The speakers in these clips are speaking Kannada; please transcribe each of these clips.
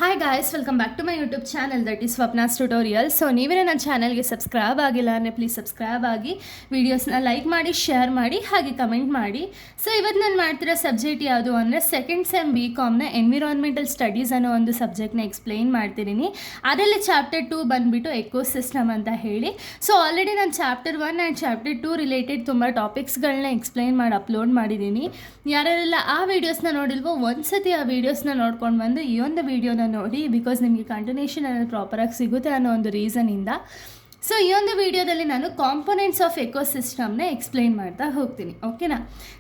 Hi guys, welcome back to my YouTube channel that is Swapna's tutorial. So ನೀವೇ ನನ್ನ ಚಾನಲ್ಗೆ ಸಬ್ಸ್ಕ್ರೈಬ್ ಆಗಿಲ್ಲ ಅಂದರೆ ಪ್ಲೀಸ್ ಸಬ್ಸ್ಕ್ರೈಬ್ ಆಗಿ, ವೀಡಿಯೋಸ್ನ ಲೈಕ್ ಮಾಡಿ, ಶೇರ್ ಮಾಡಿ, ಹಾಗೆ ಕಮೆಂಟ್ ಮಾಡಿ. ಸೊ ಇವತ್ತು ನಾನು ಮಾಡ್ತಿರೋ ಸಬ್ಜೆಕ್ಟ್ ಯಾವುದು ಅಂದರೆ ಸೆಕೆಂಡ್ ಸೆಮ್ BComನ ಎನ್ವಿರಾನ್ಮೆಂಟಲ್ ಸ್ಟಡೀಸ್ ಅನ್ನೋ ಒಂದು ಸಬ್ಜೆಕ್ಟ್ನ ಎಕ್ಸ್ಪ್ಲೈನ್ ಮಾಡ್ತಿದ್ದೀನಿ. ಅದರಲ್ಲಿ ಚಾಪ್ಟರ್ 2 ಬಂದುಬಿಟ್ಟು ಎಕೋಸಿಸ್ಟಮ್ ಅಂತ ಹೇಳಿ. ಸೊ ಆಲ್ರೆಡಿ ನಾನು ಚಾಪ್ಟರ್ 1 ಆ್ಯಂಡ್ ಚಾಪ್ಟರ್ 2 ರಿಲೇಟೆಡ್ ತುಂಬ ಟಾಪಿಕ್ಸ್ಗಳನ್ನ ಎಕ್ಸ್ಪ್ಲೈನ್ ಮಾಡಿ ಅಪ್ಲೋಡ್ ಮಾಡಿದ್ದೀನಿ. ಯಾರೆಲ್ಲ ಆ ವೀಡಿಯೋಸ್ನ ನೋಡಿಲ್ವೋ ಒಂದ್ಸತಿ ಆ ವೀಡಿಯೋಸ್ನ ನೋಡ್ಕೊಂಡು ಬಂದು ಈ ಒಂದು ವೀಡಿಯೋನ ನೋಡಿ, ಬಿಕಾಸ್ ನಿಮಗೆ ಕಂಟಿನ್ಯೂಷನ್ ಅನ್ನೋದು ಪ್ರಾಪರಾಗಿ ಸಿಗುತ್ತೆ ಅನ್ನೋ ಒಂದು ರೀಸನಿಂದ. ಸೊ ಈ ಒಂದು ವಿಡಿಯೋದಲ್ಲಿ ನಾನು ಕಾಂಪೊನೆಂಟ್ಸ್ ಆಫ್ ಎಕೋಸಿಸ್ಟಮ್ನ ಎಕ್ಸ್ಪ್ಲೈನ್ ಮಾಡ್ತಾ ಹೋಗ್ತೀನಿ, ಓಕೆನಾ.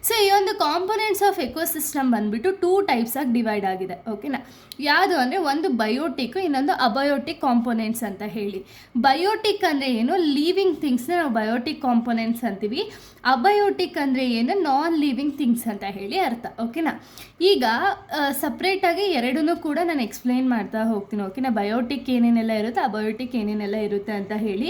ಸೊ ಈ ಒಂದು ಕಾಂಪೊನೆಂಟ್ಸ್ ಆಫ್ ಎಕೋಸಿಸ್ಟಮ್ ಬಂದುಬಿಟ್ಟು 2 ಟೈಪ್ಸ್ ಆಗಿ ಡಿವೈಡ್ ಆಗಿದೆ, ಓಕೆನಾ. ಯಾವುದು ಅಂದರೆ ಒಂದು ಬಯೋಟಿಕ್, ಇನ್ನೊಂದು ಅಬಯೋಟಿಕ್ ಕಾಂಪೊನೆಂಟ್ಸ್ ಅಂತ ಹೇಳಿ. ಬಯೋಟಿಕ್ ಅಂದರೆ ಏನು, ಲೀವಿಂಗ್ ಥಿಂಗ್ಸ್ನ ನಾವು ಬಯೋಟಿಕ್ ಕಾಂಪೊನೆಂಟ್ಸ್ ಅಂತೀವಿ. ಅಬಯೋಟಿಕ್ ಅಂದರೆ ಏನು, ನಾನ್ ಲಿವಿಂಗ್ ಥಿಂಗ್ಸ್ ಅಂತ ಹೇಳಿ ಅರ್ಥ, ಓಕೆನಾ. ಈಗ ಸಪ್ರೇಟಾಗಿ ಎರಡನ್ನೂ ಕೂಡ ನಾನು ಎಕ್ಸ್ಪ್ಲೈನ್ ಮಾಡ್ತಾ ಹೋಗ್ತೀನಿ, ಓಕೆನಾ. ಬಯೋಟಿಕ್ ಏನೇನೆಲ್ಲ ಇರುತ್ತೆ, ಅಬಯೋಟಿಕ್ ಏನೇನೆಲ್ಲ ಇರುತ್ತೆ ಅಂತ ಹೇಳಿ.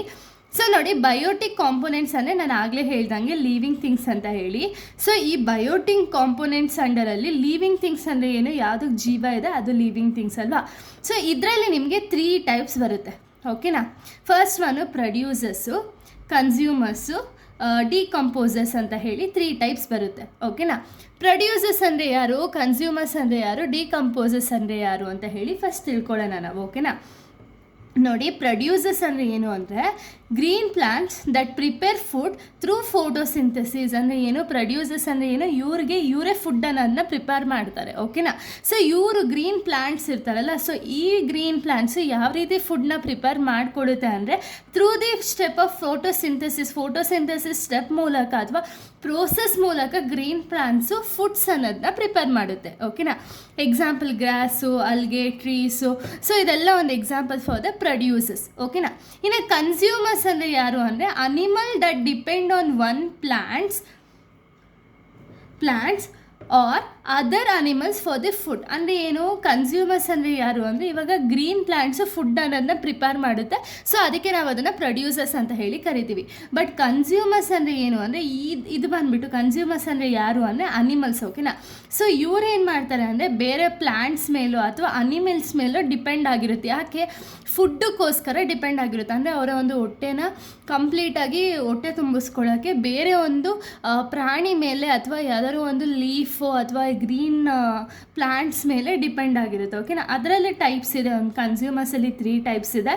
ಸೊ ನೋಡಿ, ಬಯೋಟಿಕ್ ಕಾಂಪೊನೆಂಟ್ಸ್ ಅಂದರೆ ನಾನು ಆಗಲೇ ಹೇಳ್ದಂಗೆ ಲೀವಿಂಗ್ ಥಿಂಗ್ಸ್ ಅಂತ ಹೇಳಿ. ಸೊ ಈ ಬಯೋಟಿಕ್ ಕಾಂಪೊನೆಂಟ್ಸ್ ಅಂಡರಲ್ಲಿ ಲೀವಿಂಗ್ ಥಿಂಗ್ಸ್ ಅಂದರೆ ಏನು, ಯಾವುದಕ್ಕೆ ಜೀವ ಇದೆ ಅದು ಲೀವಿಂಗ್ ಥಿಂಗ್ಸ್ ಅಲ್ವಾ. ಸೊ ಇದರಲ್ಲಿ ನಿಮಗೆ 3 ಟೈಪ್ಸ್ ಬರುತ್ತೆ, ಓಕೆನಾ. First one producers, consumers, decomposers ಅಂತ ಹೇಳಿ 3 ಟೈಪ್ಸ್ ಬರುತ್ತೆ, ಓಕೆನಾ. ಪ್ರೊಡ್ಯೂಸರ್ಸ್ ಅಂದರೆ ಯಾರು, ಕನ್ಸ್ಯೂಮರ್ಸ್ ಅಂದರೆ ಯಾರು, ಡಿಕಂಪೋಸರ್ಸ್ ಅಂದರೆ ಯಾರು ಅಂತ ಹೇಳಿ ಫಸ್ಟ್ ತಿಳ್ಕೊಳ್ಳೋಣ ನಾವು, ಓಕೆನಾ. ನೋಡಿ, ಪ್ರೊಡ್ಯೂಸರ್ಸ್ ಅಂದರೆ ಏನು ಅಂದರೆ green plants that prepare food through photosynthesis ಅಂದರೆ ಏನು. ಪ್ರೊಡ್ಯೂಸರ್ಸ್ ಅಂದರೆ ಏನು, ಇವರೇ ಫುಡ್ಡನ್ನು ಪ್ರಿಪೇರ್ ಮಾಡ್ತಾರೆ, ಓಕೆನಾ. ಸೊ ಇವರು ಗ್ರೀನ್ ಪ್ಲಾಂಟ್ಸ್ ಇರ್ತಾರಲ್ಲ, ಸೊ ಈ ಗ್ರೀನ್ ಪ್ಲಾಂಟ್ಸು ಯಾವ ರೀತಿ ಫುಡ್ನ ಪ್ರಿಪೇರ್ ಮಾಡಿಕೊಡುತ್ತೆ ಅಂದರೆ through the step of photosynthesis step ಮೂಲಕ ಅಥವಾ ಪ್ರೋಸೆಸ್ ಮೂಲಕ ಗ್ರೀನ್ ಪ್ಲಾಂಟ್ಸು ಫುಡ್ಸ್ ಅನ್ನೋದನ್ನ ಪ್ರಿಪೇರ್ ಮಾಡುತ್ತೆ, ಓಕೆನಾ. ಎಕ್ಸಾಂಪಲ್ ಗ್ರಾಸು, ಅಲ್ಗೆ, ಟ್ರೀಸು. ಸೊ ಇದೆಲ್ಲ ಒಂದು ಎಕ್ಸಾಂಪಲ್ ಫಾರ್ ದ ಪ್ರೊಡ್ಯೂಸರ್ಸ್, ಓಕೆನಾ. ಇನ್ನು ಕನ್ಸ್ಯೂಮರ್ಸ್ ಅಂದರೆ ಯಾರು ಅಂದರೆ animal that depend on one plants or other animals for the food ಅಂದರೆ ಏನು. ಕನ್ಸ್ಯೂಮರ್ಸ್ ಅಂದರೆ ಯಾರು ಅಂದರೆ ಇವಾಗ ಗ್ರೀನ್ ಪ್ಲಾಂಟ್ಸು ಫುಡ್ ಅನ್ನೋದನ್ನ ಪ್ರಿಪೇರ್ ಮಾಡುತ್ತೆ, ಸೊ ಅದಕ್ಕೆ ನಾವು ಅದನ್ನು ಪ್ರೊಡ್ಯೂಸರ್ಸ್ ಅಂತ ಹೇಳಿ ಕರಿತೀವಿ. ಬಟ್ ಕನ್ಸ್ಯೂಮರ್ಸ್ ಅಂದರೆ ಏನು ಅಂದರೆ ಇದು ಬಂದುಬಿಟ್ಟು ಕನ್ಸ್ಯೂಮರ್ಸ್ ಅಂದರೆ ಯಾರು ಅಂದರೆ ಅನಿಮಲ್ಸ್, ಓಕೆನಾ. ಸೊ ಇವ್ರು ಏನು ಮಾಡ್ತಾರೆ ಅಂದರೆ ಬೇರೆ ಪ್ಲಾಂಟ್ಸ್ ಮೇಲೂ ಅಥವಾ ಅನಿಮಲ್ಸ್ ಮೇಲೂ ಡಿಪೆಂಡ್ ಆಗಿರುತ್ತೆ. ಯಾಕೆ, ಫುಡ್ಡಕ್ಕೋಸ್ಕರ ಡಿಪೆಂಡ್ ಆಗಿರುತ್ತೆ. ಅಂದರೆ ಅವರ ಒಂದು ಹೊಟ್ಟೆನ ಕಂಪ್ಲೀಟಾಗಿ ಹೊಟ್ಟೆ ತುಂಬಿಸ್ಕೊಳ್ಳೋಕ್ಕೆ ಬೇರೆ ಒಂದು ಪ್ರಾಣಿ ಮೇಲೆ ಅಥವಾ ಯಾವುದಾದ್ರು ಒಂದು ಲೀಫು ಅಥವಾ ಗ್ರೀನ್ ಪ್ಲಾಂಟ್ಸ್ ಮೇಲೆ ಡಿಪೆಂಡ್ ಆಗಿರುತ್ತೆ, ಓಕೆನಾ. ಅದರಲ್ಲಿ ಟೈಪ್ಸ್ ಇದೆ, ಒಂದು ಕನ್ಸ್ಯೂಮರ್ಸಲ್ಲಿ 3 ಟೈಪ್ಸ್ ಇದೆ.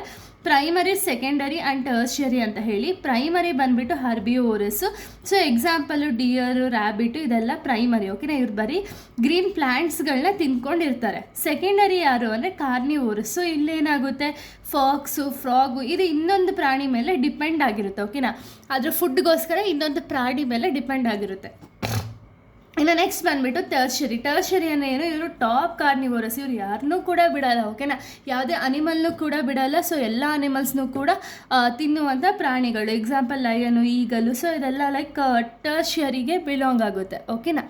ಪ್ರೈಮರಿ, ಸೆಕೆಂಡರಿ ಆ್ಯಂಡ್ ಟರ್ಷರಿ ಅಂತ ಹೇಳಿ. ಪ್ರೈಮರಿ ಬಂದುಬಿಟ್ಟು ಹರ್ಬಿವೋರಸ್ಸು. ಸೊ ಎಕ್ಸಾಂಪಲು ಡಿಯರು, ರ್ಯಾಬಿಟು ಇದೆಲ್ಲ ಪ್ರೈಮರಿ, ಓಕೆನಾ. ಇವ್ರು ಬರೀ ಗ್ರೀನ್ ಪ್ಲ್ಯಾಂಟ್ಸ್ಗಳನ್ನ ತಿಂದ್ಕೊಂಡಿರ್ತಾರೆ. ಸೆಕೆಂಡರಿ ಯಾರು ಅಂದರೆ ಕಾರ್ನಿವೋರಸ್ಸು. ಇಲ್ಲೇನಾಗುತ್ತೆ, ಫಾಕ್ಸು, ಫ್ರಾಗು ಇದು ಇನ್ನೊಂದು ಪ್ರಾಣಿ ಮೇಲೆ ಡಿಪೆಂಡ್ ಆಗಿರುತ್ತೆ, ಓಕೆನಾ. ಅದ್ರ ಫುಡ್ಗೋಸ್ಕರ ಇನ್ನೊಂದು ಪ್ರಾಣಿ ಮೇಲೆ ಡಿಪೆಂಡ್ ಆಗಿರುತ್ತೆ. ಇನ್ನು ನೆಕ್ಸ್ಟ್ ಬಂದುಬಿಟ್ಟು ಟರ್ಷರಿ ಅಂದರೆ ಏನು, ಇವರು ಟಾಪ್ ಕಾರ್ನಿವೋರಸ್. ಇವ್ರು ಯಾರನ್ನೂ ಕೂಡ ಬಿಡಲ್ಲ, ಓಕೆನಾ. ಯಾವುದೇ ಅನಿಮಲ್ನೂ ಕೂಡ ಬಿಡಲ್ಲ. ಸೊ ಎಲ್ಲ ಅನಿಮಲ್ಸ್ನೂ ಕೂಡ ತಿನ್ನುವಂಥ ಪ್ರಾಣಿಗಳು. ಎಕ್ಸಾಂಪಲ್ ಲಯನು, ಈಗಲು. ಸೊ ಇದೆಲ್ಲ ಲೈಕ್ ಟರ್ಷರಿಗೆ ಬಿಲಾಂಗ್ ಆಗುತ್ತೆ, ಓಕೆನಾ.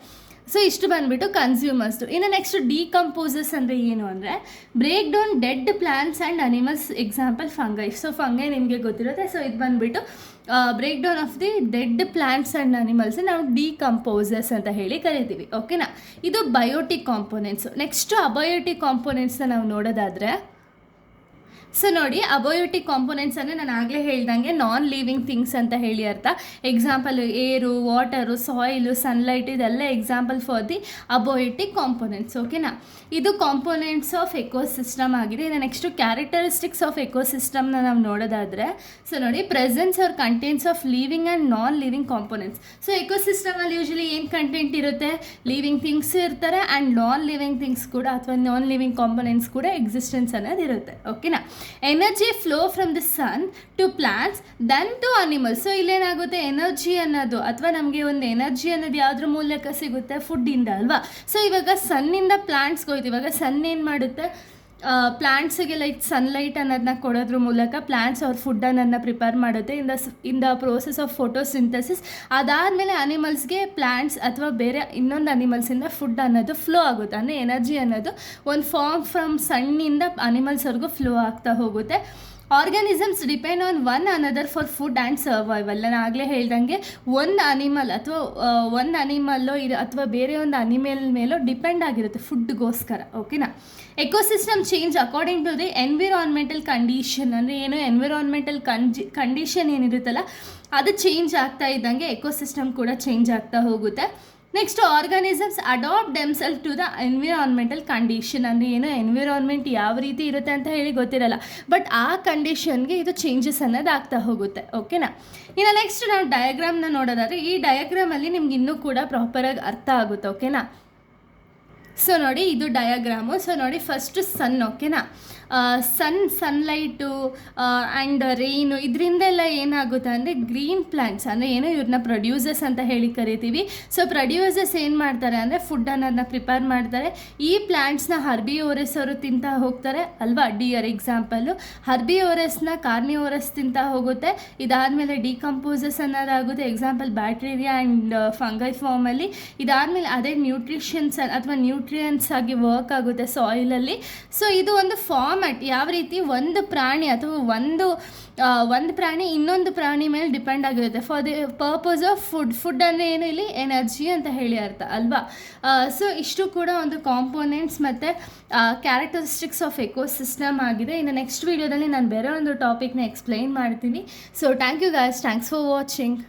ಸೊ ಇಷ್ಟು ಬಂದುಬಿಟ್ಟು ಕನ್ಸ್ಯೂಮರ್ಸ್ದು. ಇನ್ನು ನೆಕ್ಸ್ಟ್ ಡಿಕಂಪೋಸರ್ಸ್ ಅಂದರೆ ಏನು ಅಂದರೆ break down dead plants and animals. Example fungi. So fungi ನಿಮಗೆ ಗೊತ್ತಿರುತ್ತೆ. ಸೊ ಇದು ಬಂದುಬಿಟ್ಟು break down of the dead plants and animals ನಾವು ಡಿಕಂಪೋಸರ್ಸ್ ಅಂತ ಹೇಳಿ ಕರಿತೀವಿ, ಓಕೆನಾ. ಇದು ಬಯೋಟಿಕ್ ಕಾಂಪೊನೆಂಟ್ಸು. ನೆಕ್ಸ್ಟು ಅಬಯೋಟಿಕ್ ಕಾಂಪೊನೆಂಟ್ಸ್ನ ನಾವು ನೋಡೋದಾದರೆ, ಸೊ ನೋಡಿ, ಅಬಯೋಟಿಕ್ ಕಾಂಪೊನೆಂಟ್ಸ್ ಅಂದರೆ ನಾನು ಆಗಲೇ ಹೇಳ್ದಂಗೆ ನಾನ್ ಲಿವಿಂಗ್ ಥಿಂಗ್ಸ್ ಅಂತ ಹೇಳಿ ಅರ್ಥ. ಎಕ್ಸಾಂಪಲ್ ಏರು, ವಾಟರು, ಸಾಯಿಲು, ಸನ್ಲೈಟ್ ಇದೆಲ್ಲ example for the abiotic components, ಓಕೆನಾ. ಇದು ಕಾಂಪೊನೆಂಟ್ಸ್ ಆಫ್ ಎಕೋಸಿಸ್ಟಮ್ ಆಗಿದೆ. ಇನ್ನು ನೆಕ್ಸ್ಟು ಕ್ಯಾರೆಕ್ಟರಿಸ್ಟಿಕ್ಸ್ ಆಫ್ ಎಕೋಸಿಸ್ಟಮ್ನ ನಾವು ನೋಡೋದಾದರೆ, ಸೊ ನೋಡಿ, presence are contents of living and non living components. So ಎಕೋಸಿಸ್ಟಮಲ್ಲಿ ಯೂಶಲಿ ಏನು ಕಂಟೆಂಟ್ ಇರುತ್ತೆ, ಲಿವಿಂಗ್ ಥಿಂಗ್ಸ್ ಇರ್ತಾರೆ ಆ್ಯಂಡ್ ನಾನ್ ಲಿವಿಂಗ್ ಥಿಂಗ್ಸ್ ಕೂಡ ಅಥವಾ ನಾನ್ ಲಿವಿಂಗ್ ಕಾಂಪೊನೆಂಟ್ಸ್ ಕೂಡ ಎಕ್ಸಿಸ್ಟೆನ್ಸ್ ಅನ್ನೋದು ಇರುತ್ತೆ, ಓಕೆನಾ. Energy flow from the sun to plants then to animals. So ಇಲ್ಲೇನಾಗುತ್ತೆ, ಎನರ್ಜಿ ಅನ್ನೋದು ಅಥವಾ ನಮಗೆ ಒಂದು ಎನರ್ಜಿ ಅನ್ನೋದು ಯಾವುದ್ರ ಮೂಲಕ ಸಿಗುತ್ತೆ, ಫುಡ್ಡಿಂದ ಅಲ್ವಾ. ಸೊ ಇವಾಗ ಸನ್ನಿಂದ ಪ್ಲಾಂಟ್ಸ್ಗೆ ಹೋಯ್ತು. ಇವಾಗ ಸನ್ ಏನು ಮಾಡುತ್ತೆ, ಪ್ಲಾಂಟ್ಸಿಗೆ ಲೈಕ್ ಸನ್ಲೈಟ್ ಅನ್ನೋದನ್ನ ಕೊಡೋದ್ರ ಮೂಲಕ ಪ್ಲಾಂಟ್ಸ್ ಅವ್ರ ಫುಡ್ ಅನ್ನೋದನ್ನ ಪ್ರಿಪೇರ್ ಮಾಡುತ್ತೆ in the process of photosynthesis. ಅದಾದಮೇಲೆ ಅನಿಮಲ್ಸ್ಗೆ ಪ್ಲಾಂಟ್ಸ್ ಅಥವಾ ಬೇರೆ ಇನ್ನೊಂದು ಅನಿಮಲ್ಸಿಂದ ಫುಡ್ ಅನ್ನೋದು ಫ್ಲೋ ಆಗುತ್ತೆ. ಅಂದರೆ ಎನರ್ಜಿ ಅನ್ನೋದು ಒಂದು ಫಾರ್ಮ್ ಫ್ರಮ್ ಸಣ್ಣಿಂದ ಅನಿಮಲ್ಸ್ವರೆಗೂ ಫ್ಲೋ ಆಗ್ತಾ ಹೋಗುತ್ತೆ. Organisms depend on one another for food and survival. ನಾನು ಆಗಲೇ ಹೇಳ್ದಂಗೆ ಒಂದು ಅನಿಮಲ್ ಅಥವಾ ಒಂದು ಅನಿಮಲ್ಲೋ ಅಥವಾ ಬೇರೆ ಒಂದು ಅನಿಮಲ್ ಮೇಲೋ ಡಿಪೆಂಡ್ ಆಗಿರುತ್ತೆ ಫುಡ್ಗೋಸ್ಕರ. ಓಕೆನಾ. Ecosystem change according to the environmental condition. ಅಂದರೆ ಏನು ಎನ್ವಿರಾನ್ಮೆಂಟಲ್ ಕಂಡೀಷನ್ ಏನಿರುತ್ತಲ್ಲ ಅದು ಚೇಂಜ್ ಆಗ್ತಾ ಇದ್ದಂಗೆ ಎಕೋಸಿಸ್ಟಮ್ ಕೂಡ ಚೇಂಜ್ ಆಗ್ತಾ ಹೋಗುತ್ತೆ. Next organisms adapt themselves to the environmental condition. ಅಂದರೆ ಏನು ಎನ್ವಿರಾನ್ಮೆಂಟ್ ಯಾವ ರೀತಿ ಇರುತ್ತೆ ಅಂತ ಹೇಳಿ ಗೊತ್ತಿರಲ್ಲ, ಬಟ್ ಆ ಕಂಡೀಷನ್ಗೆ ಇದು ಚೇಂಜಸ್ ಅನ್ನೋದು ಆಗ್ತಾ ಹೋಗುತ್ತೆ. ಓಕೆನಾ. ಇನ್ನು ನೆಕ್ಸ್ಟ್ ನಾವು ಡಯಾಗ್ರಾಮ್ನ ನೋಡೋದಾದರೆ ಈ ಡಯಾಗ್ರಾಮಲ್ಲಿ ನಿಮ್ಗೆ ಇನ್ನೂ ಕೂಡ ಪ್ರಾಪರಾಗಿ ಅರ್ಥ ಆಗುತ್ತೆ. ಓಕೆನಾ. ಸೊ ನೋಡಿ ಇದು ಡಯಾಗ್ರಾಮು. ಸೊ ನೋಡಿ ಫಸ್ಟ್ ಸನ್. ಓಕೆನಾ. ಸನ್ಲೈಟು ಆ್ಯಂಡ್ ರೈನು ಇದರಿಂದೆಲ್ಲ ಏನಾಗುತ್ತೆ ಅಂದರೆ ಗ್ರೀನ್ ಪ್ಲ್ಯಾಂಟ್ಸ್ ಅಂದರೆ ಏನು ಇವ್ರನ್ನ ಪ್ರೊಡ್ಯೂಸರ್ಸ್ ಅಂತ ಹೇಳಿ ಕರಿತೀವಿ. ಸೊ ಪ್ರೊಡ್ಯೂಸರ್ಸ್ ಏನು ಮಾಡ್ತಾರೆ ಅಂದರೆ ಫುಡ್ ಅನ್ನೋದನ್ನ ಪ್ರಿಪೇರ್ ಮಾಡ್ತಾರೆ. ಈ ಪ್ಲ್ಯಾಂಟ್ಸ್ನ ಹರ್ಬಿವೋರಸ್ ಅವರು ತಿಂತಾ ಹೋಗ್ತಾರೆ ಅಲ್ವಾ. ಡಿಯರ್ ಎಕ್ಸಾಂಪಲ್ಲು ಹರ್ಬಿವೋರಸ್ನ ಕಾರ್ನಿವೋರಸ್ ತಿಂತಾ ಹೋಗುತ್ತೆ. ಇದಾದಮೇಲೆ ಡಿಕಂಪೋಸಸ್ ಅನ್ನೋದಾಗುತ್ತೆ, ಎಕ್ಸಾಂಪಲ್ ಬ್ಯಾಕ್ಟೀರಿಯಾ ಆ್ಯಂಡ್ ಫಂಗೈ ಫಾರ್ಮಲ್ಲಿ. ಇದಾದಮೇಲೆ ಅದೇ ನ್ಯೂಟ್ರಿಷನ್ಸ್ ಅಥವಾ ನ್ಯೂಟ್ರಿಯನ್ಸ್ ಆಗಿ ವರ್ಕ್ ಆಗುತ್ತೆ ಸಾಯಿಲಲ್ಲಿ. ಸೊ ಇದು ಒಂದು ಫಾರ್ಮ್ಯಾಟ್. ಯಾವ ರೀತಿ ಒಂದು ಪ್ರಾಣಿ ಅಥವಾ ಒಂದು ಪ್ರಾಣಿ ಇನ್ನೊಂದು ಪ್ರಾಣಿ ಮೇಲೆ ಡಿಪೆಂಡ್ ಆಗಿರುತ್ತೆ for the purpose of food ಅಂದರೆ ಏನು ಇಲ್ಲಿ ಎನರ್ಜಿ ಅಂತ ಹೇಳಿ ಅರ್ಥ ಅಲ್ವಾ. ಸೊ ಇಷ್ಟು ಕೂಡ ಒಂದು ಕಾಂಪೋನೆಂಟ್ಸ್ ಮತ್ತು ಕ್ಯಾರೆಕ್ಟರಿಸ್ಟಿಕ್ಸ್ ಆಫ್ ಎಕೋಸಿಸ್ಟಮ್ ಆಗಿದೆ. ಇನ್ನು ನೆಕ್ಸ್ಟ್ ವೀಡಿಯೋದಲ್ಲಿ ನಾನು ಬೇರೆ ಒಂದು ಟಾಪಿಕ್ನ ಎಕ್ಸ್ಪ್ಲೈನ್ ಮಾಡ್ತೀನಿ. So thank you guys, thanks for watching.